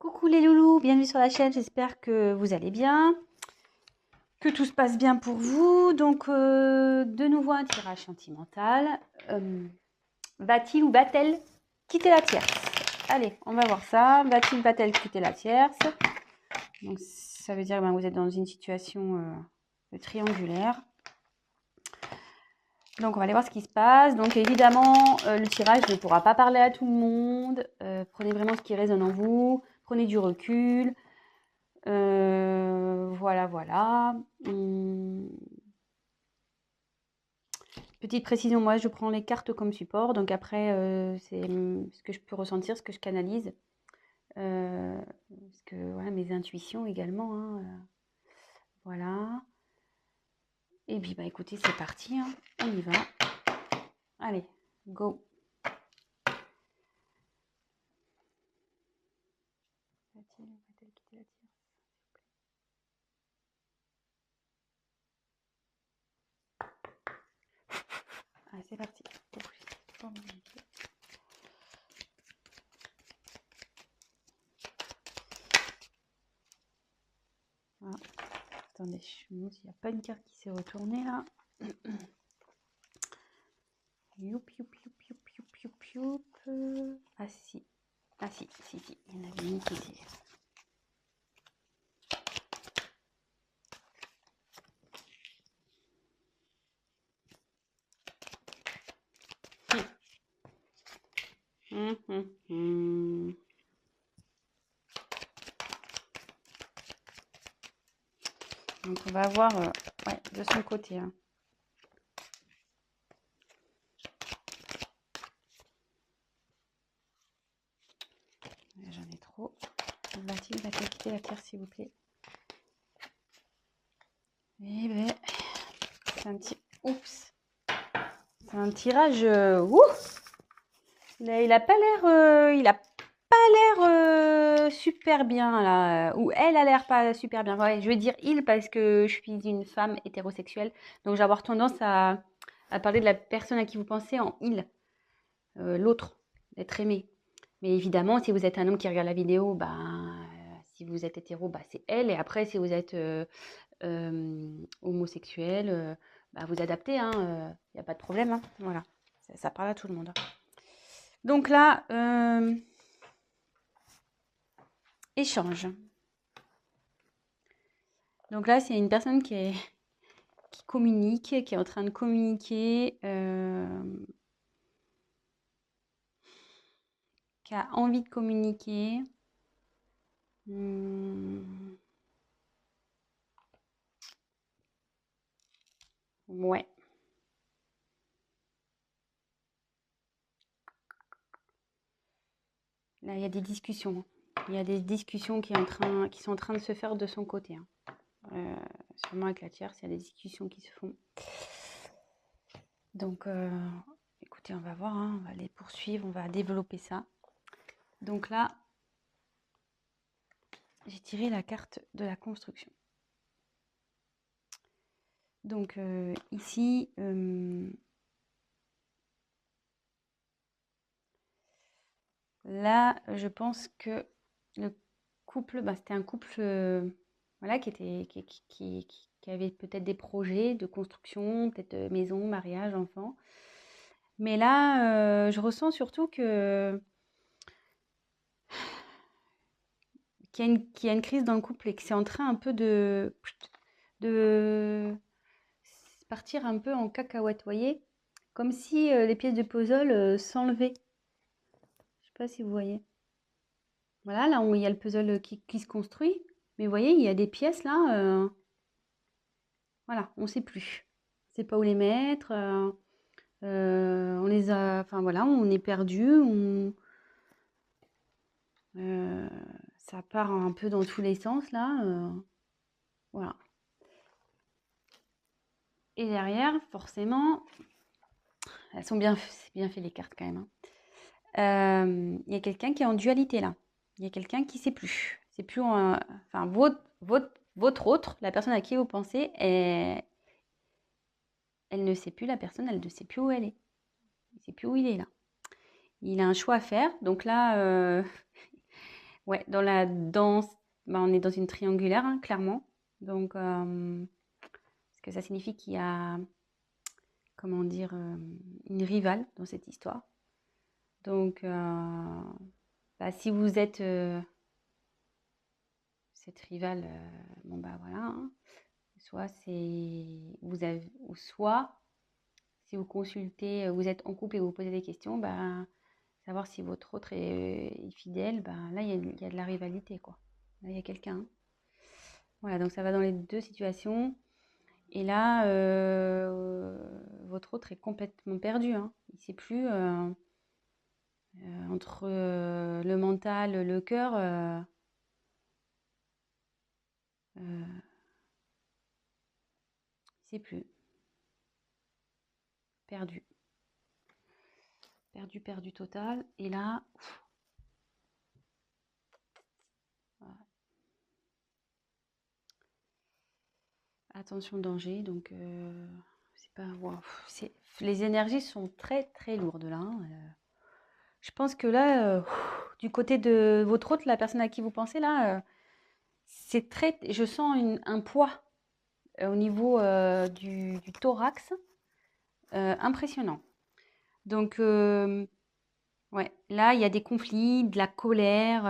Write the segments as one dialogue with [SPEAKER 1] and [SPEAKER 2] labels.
[SPEAKER 1] Coucou les loulous, bienvenue sur la chaîne, j'espère que vous allez bien, que tout se passe bien pour vous. Donc de nouveau un tirage sentimental. Va-t-il ou va-t-elle quitter la tierce? Allez, on va voir ça. Va-t-il, va-t-elle quitter la tierce? Donc ça veut dire que vous êtes dans une situation triangulaire. Donc on va aller voir ce qui se passe. Donc évidemment, le tirage ne pourra pas parler à tout le monde. Prenez vraiment ce qui résonne en vous. Prenez du recul. Voilà. Petite précision, moi je prends les cartes comme support, donc après c'est ce que je peux ressentir, ce que je canalise, parce que voilà, mes intuitions également, hein, voilà. Et puis bah écoutez, c'est parti, hein, on y va. Allez, go. Va-t-elle quitter la tierce? Allez, c'est parti. Voilà. Attendez, je me demande s'il n'y a pas une carte qui s'est retournée là. Youp. Ah si, il y en avait une qui était. Donc on va voir ouais, de son côté. Hein. J'en ai trop. Va-t-il quitter la terre, s'il vous plaît? Eh ben, c'est un petit... Oups. C'est un tirage... Il a pas l'air... il a pas l'air super bien, là. Ou elle a l'air pas super bien. Ouais, je vais dire il parce que je suis une femme hétérosexuelle. Donc, j'ai avoir tendance à parler de la personne à qui vous pensez en il. L'autre, d'être aimé. Mais évidemment, si vous êtes un homme qui regarde la vidéo, si vous êtes hétéro, c'est elle. Et après, si vous êtes homosexuel, vous adaptez. Il n'y a pas de problème. Hein, voilà, ça parle à tout le monde. Donc là, échange. Donc là, c'est une personne qui communique, qui est en train de communiquer, qui a envie de communiquer. Ouais. Là, il y a des discussions. Il y a des discussions qui sont en train de se faire de son côté. Hein. Sûrement avec la tierce, il y a des discussions qui se font. Donc, écoutez, on va voir. Hein, on va les poursuivre, on va développer ça. Donc là, j'ai tiré la carte de la construction. Donc ici, là, je pense que le couple, c'était un couple voilà, qui avait peut-être des projets de construction, peut-être maison, mariage, enfant. Mais là, je ressens surtout que qu'il y a une crise dans le couple et que c'est en train un peu de partir un peu en cacahuète, voyez? Comme si les pièces de puzzle s'enlevaient. Je sais pas si vous voyez. Voilà, là où il y a le puzzle qui se construit. Mais vous voyez, il y a des pièces là. Voilà, on ne sait plus. On ne sait pas où les mettre. On les a. Enfin voilà, on est perdu. Ça part un peu dans tous les sens là. Voilà. Et derrière, forcément, elles sont bien fait les cartes quand même. Hein. Il y a quelqu'un qui est en dualité là. Il y a quelqu'un qui ne sait plus. C'est plus enfin votre autre, la personne à qui vous pensez, elle ne sait plus, la personne, elle ne sait plus où elle est. Il ne sait plus où il est là. Il a un choix à faire. Donc là, Ouais, dans la danse, bah, on est dans une triangulaire, hein, clairement. Donc, ce que ça signifie qu'il y a, comment dire, une rivale dans cette histoire. Donc, bah, si vous êtes cette rivale, bon bah voilà, hein. Soit c'est vous avez, ou soit si vous consultez, vous êtes en couple et vous vous posez des questions, bah, savoir si votre autre est fidèle, bah, là il y a de la rivalité quoi. Là il y a quelqu'un, hein. Voilà, donc ça va dans les deux situations. Et là, votre autre est complètement perdu, hein. Il ne sait plus entre le mental, le cœur. Il ne sait plus. Perdu. Perdu, perdu total. Et là, voilà. Attention danger. Donc, c'est pas. Wow, les énergies sont très très lourdes là, hein. Je pense que là, du côté de votre autre, la personne à qui vous pensez là, c'est très. Je sens un poids au niveau du thorax impressionnant. Donc, ouais, là, il y a des conflits, de la colère.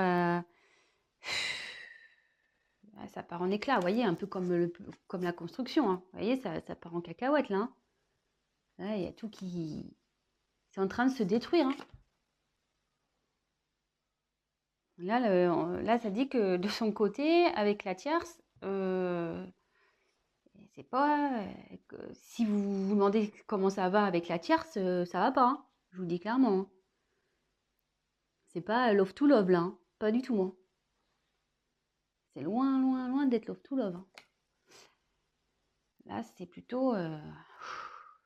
[SPEAKER 1] Ah, ça part en éclats, vous voyez, un peu comme, comme la construction, hein. Vous voyez, ça part en cacahuète, là, hein. Là, il y a tout qui... C'est en train de se détruire, hein. Là, là, ça dit que de son côté, avec la tierce, c'est pas... si vous vous demandez comment ça va avec la tierce, ça va pas, hein. Je vous le dis clairement, hein. C'est pas love to love, là, hein. Pas du tout, hein. C'est loin, loin, loin d'être love to love, hein. Là, c'est plutôt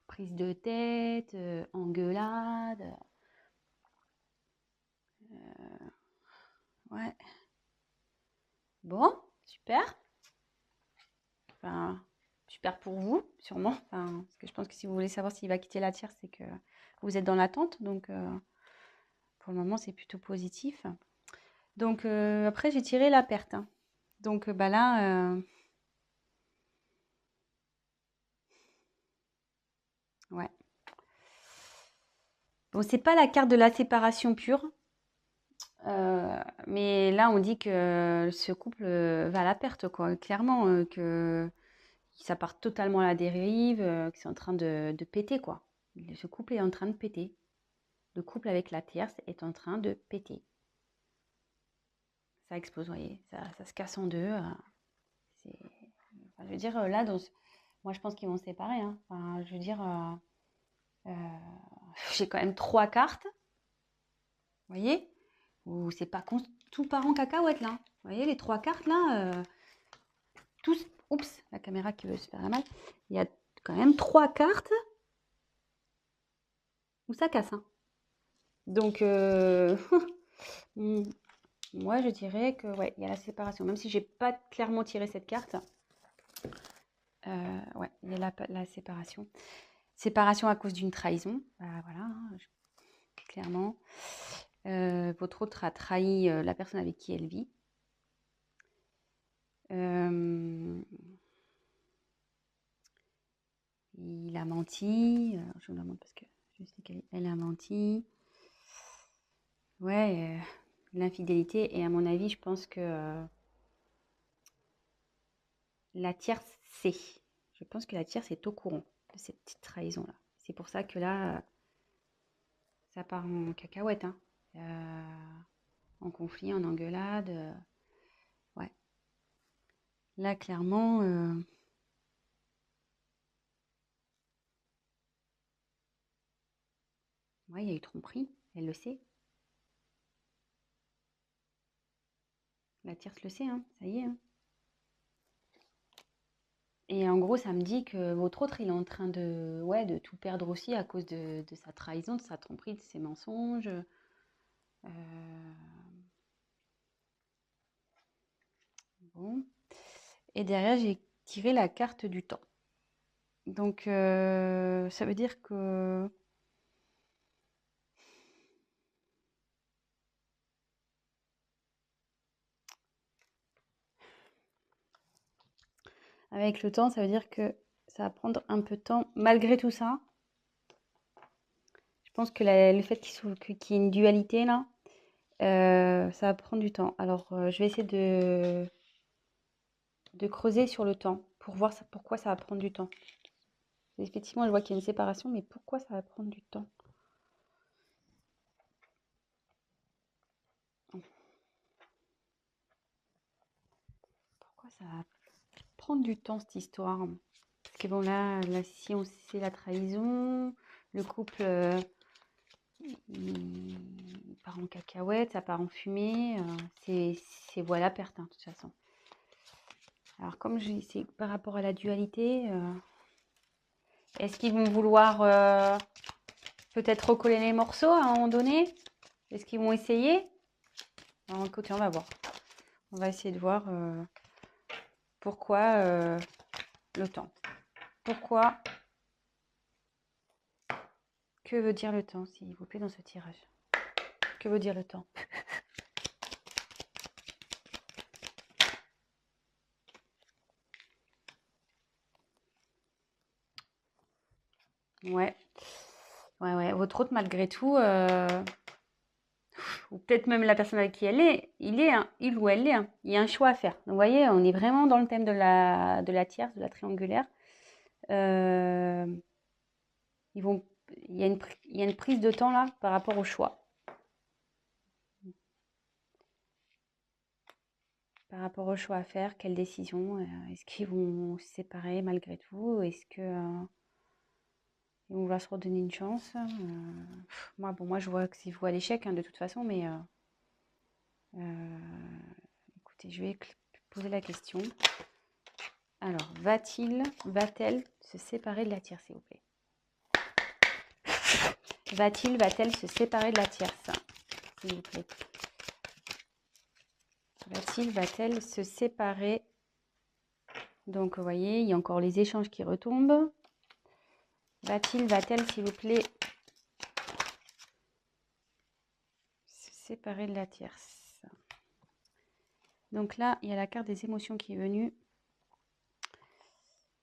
[SPEAKER 1] prise de tête, engueulade. Ouais. Bon, super. Enfin, super pour vous, sûrement. Enfin, parce que je pense que si vous voulez savoir s'il va quitter la tierce, c'est que vous êtes dans l'attente. Donc, pour le moment, c'est plutôt positif. Donc, après, j'ai tiré la perte, hein. Donc, bah là, ouais. Bon, c'est pas la carte de la séparation pure. Mais là, on dit que ce couple va à la perte, quoi. Clairement, que ça part totalement à la dérive, que c'est en train de péter, quoi. Ce couple est en train de péter. Le couple avec la tierce est en train de péter. Ça explose, vous voyez. Ça se casse en deux. Enfin, je veux dire, là, moi, je pense qu'ils vont se séparer, hein. Enfin, je veux dire, j'ai quand même trois cartes, vous voyez, où c'est pas tout part en cacahuète, là. Vous voyez, les trois cartes, là, tous... Oups, la caméra qui veut se faire la malle. Il y a quand même trois cartes où ça casse, hein. Donc, moi, je dirais que, ouais, il y a la séparation. Même si j'ai pas clairement tiré cette carte, ouais, il y a la séparation. Séparation à cause d'une trahison. Bah, voilà, hein, clairement. Votre autre a trahi la personne avec qui elle vit. Il a menti. Je vous demande parce que je sais qu'elle a menti. Ouais, l'infidélité. Et à mon avis, je pense que la tierce sait. Je pense que la tierce est au courant de cette petite trahison-là. C'est pour ça que là, ça part en cacahuète, hein. En conflit, en engueulade. Ouais. Là, clairement, ouais, il y a eu tromperie. Elle le sait. La tierce le sait, hein. Ça y est, hein. Et en gros, ça me dit que votre autre, il est en train de, ouais, de tout perdre aussi à cause de sa trahison, de sa tromperie, de ses mensonges. Bon. Et derrière, j'ai tiré la carte du temps. Donc, ça veut dire que avec le temps, ça veut dire que ça va prendre un peu de temps. Malgré tout ça, je pense que le fait qu'il y ait une dualité là, ça va prendre du temps. Alors, je vais essayer de creuser sur le temps pour voir pourquoi ça va prendre du temps. Effectivement, je vois qu'il y a une séparation, mais pourquoi ça va prendre du temps? Pourquoi ça va prendre du temps cette histoire? Parce que bon, là si on sait la trahison, le couple il part en cacahuète, ça part en fumée, c'est voilà perte hein, de toute façon. Alors comme c'est par rapport à la dualité, est-ce qu'ils vont vouloir peut-être recoller les morceaux à un moment donné? Est-ce qu'ils vont essayer? Alors, écoutez, on va voir. On va essayer de voir pourquoi le temps. Pourquoi? Que veut dire le temps, s'il vous plaît, dans ce tirage? Que veut dire le temps? Ouais. Ouais. Votre hôte, malgré tout, ou peut-être même la personne avec qui elle est, il ou elle est, hein, il y a un choix à faire. Donc, vous voyez, on est vraiment dans le thème de la tierce, de la triangulaire. Euh, il y a une prise de temps là par rapport au choix. Par rapport au choix à faire, quelle décision? Est-ce qu'ils vont se séparer malgré tout? Est-ce que ils vont vouloir se redonner une chance? Moi, je vois que c'est vous à l'échec hein, de toute façon, mais écoutez, je vais poser la question. Alors, va-t-elle se séparer de la tierce, s'il vous plaît? Va-t-elle se séparer de la tierce, s'il vous plaît? Va-t-elle se séparer? Donc, vous voyez, il y a encore les échanges qui retombent. Va-t-elle, s'il vous plaît, se séparer de la tierce? Donc là, il y a la carte des émotions qui est venue.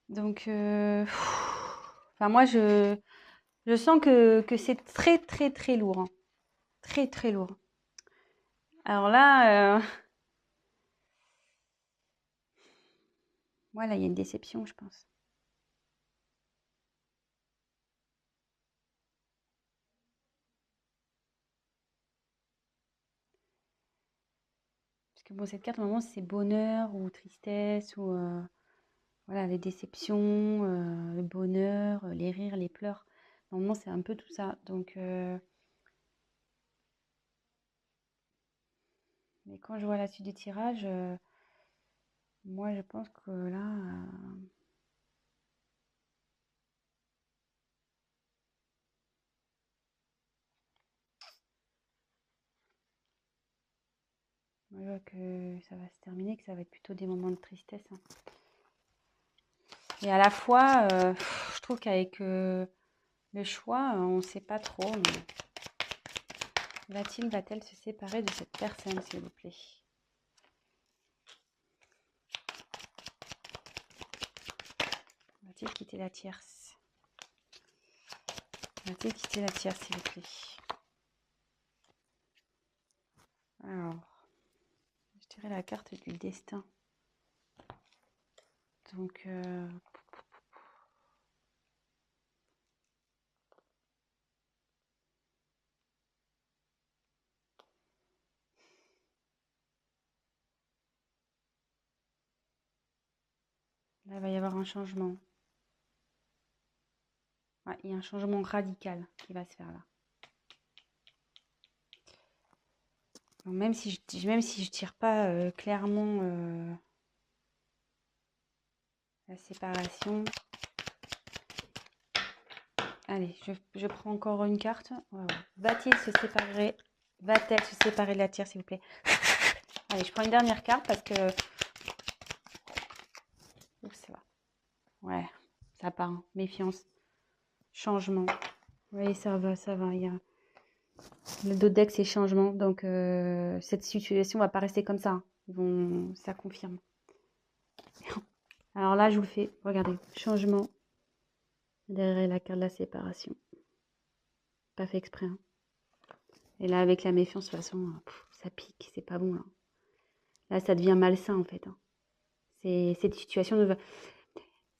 [SPEAKER 1] Donc, enfin, moi, je sens que c'est très, très, très lourd. Hein. Très, très lourd. Alors là, voilà, il y a une déception, je pense. Parce que bon, cette carte, normalement, c'est bonheur ou tristesse ou voilà, les déceptions, le bonheur, les rires, les pleurs. Normalement, c'est un peu tout ça. Donc, mais quand je vois la suite du tirage, moi, je pense que là, moi, je vois que ça va se terminer, que ça va être plutôt des moments de tristesse. Hein. Et à la fois, je trouve qu'avec le choix, on ne sait pas trop. Va-t-elle se séparer de cette personne, s'il vous plaît? Va-t-il quitter la tierce? Va-t-il quitter la tierce, s'il vous plaît? Alors, je dirais la carte du destin. Donc, là, il va y avoir un changement. Ouais, il y a un changement radical qui va se faire là. Donc, même si je tire pas clairement la séparation. Allez, je prends encore une carte. Va-t-il se séparer? Va-t-elle se séparer de la tierce, s'il vous plaît? Allez, je prends une dernière carte parce que... Ouh, ça va. Ouais, ça part. Hein. Méfiance. Changement. Oui, ça va, ça va. Il y a... Le dos de deck, c'est changement. Donc, cette situation va pas rester comme ça. Hein. Ça confirme. Alors là, je vous le fais. Regardez, changement derrière la carte de la séparation. Pas fait exprès, hein. Et là, avec la méfiance, de toute façon, ça pique, c'est pas bon, là. Là, ça devient malsain, en fait, hein. Cette situation,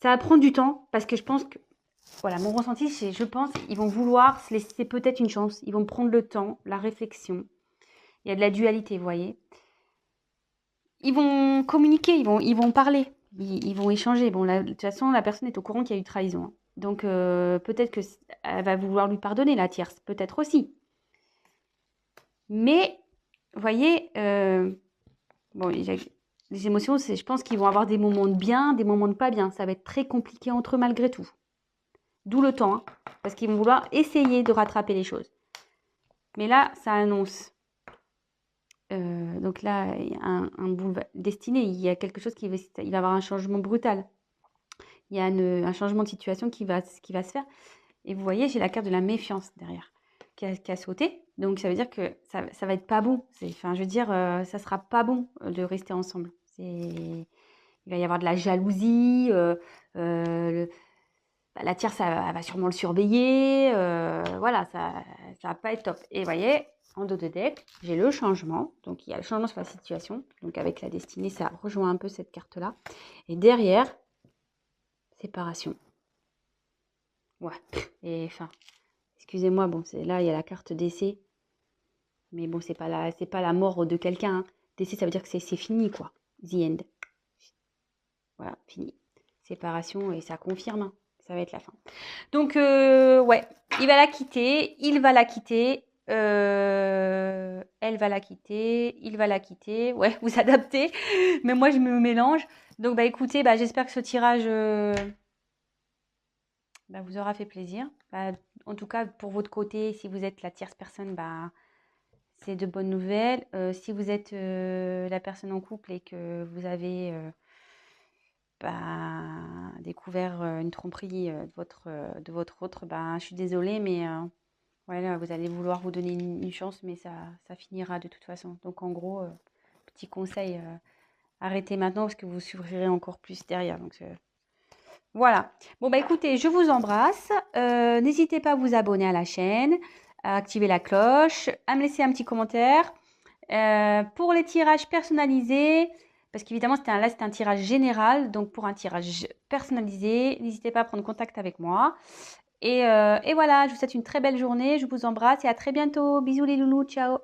[SPEAKER 1] ça va prendre du temps, parce que je pense que, voilà, mon ressenti, c'est, je pense, ils vont vouloir se laisser peut-être une chance. Ils vont prendre le temps, la réflexion. Il y a de la dualité, vous voyez. Ils vont communiquer, ils vont parler, ils vont échanger. Bon, de toute façon, la personne est au courant qu'il y a eu trahison, hein. Donc, peut-être qu'elle va vouloir lui pardonner, la tierce. Peut-être aussi. Mais, vous voyez, bon, les émotions, je pense qu'ils vont avoir des moments de bien, des moments de pas bien. Ça va être très compliqué entre eux malgré tout. D'où le temps, hein, parce qu'ils vont vouloir essayer de rattraper les choses. Mais là, ça annonce. Donc là, il y a un boulevard destiné. Il y a quelque chose il va y avoir un changement brutal. Il y a un changement de situation qui va se faire. Et vous voyez, j'ai la carte de la méfiance derrière qui a sauté. Donc ça veut dire que ça va être pas bon. Enfin, je veux dire, ça sera pas bon de rester ensemble. Il va y avoir de la jalousie. La tierce, elle va sûrement le surveiller. Voilà, ça va pas être top. Et vous voyez, en dos de deck, j'ai le changement. Donc, il y a le changement sur la situation. Donc, avec la destinée, ça rejoint un peu cette carte-là. Et derrière, séparation. Ouais. Et enfin, excusez-moi, bon, là, il y a la carte décès. Mais bon, c'est pas la mort de quelqu'un, hein. Décès, ça veut dire que c'est fini, quoi. The end. Voilà, fini. Séparation, et ça confirme, hein. Ça va être la fin. Donc, ouais, il va la quitter, il va la quitter, elle va la quitter, il va la quitter. Ouais, vous adaptez, mais moi, je me mélange. Donc, bah, écoutez, bah, j'espère que ce tirage bah, vous aura fait plaisir. Bah, en tout cas, pour votre côté, si vous êtes la tierce personne, bah, c'est de bonnes nouvelles. Si vous êtes la personne en couple et que vous avez bah, découvert une tromperie de votre autre, bah, je suis désolée, mais voilà, vous allez vouloir vous donner une chance, mais ça finira de toute façon. Donc en gros, petit conseil, arrêtez maintenant parce que vous souffrirez encore plus derrière. Donc voilà. Bon bah écoutez, je vous embrasse. N'hésitez pas à vous abonner à la chaîne, à activer la cloche, à me laisser un petit commentaire. Pour les tirages personnalisés, parce qu'évidemment c'était un tirage général, donc pour un tirage personnalisé, n'hésitez pas à prendre contact avec moi. Et voilà, je vous souhaite une très belle journée, je vous embrasse et à très bientôt. Bisous les loulous, ciao.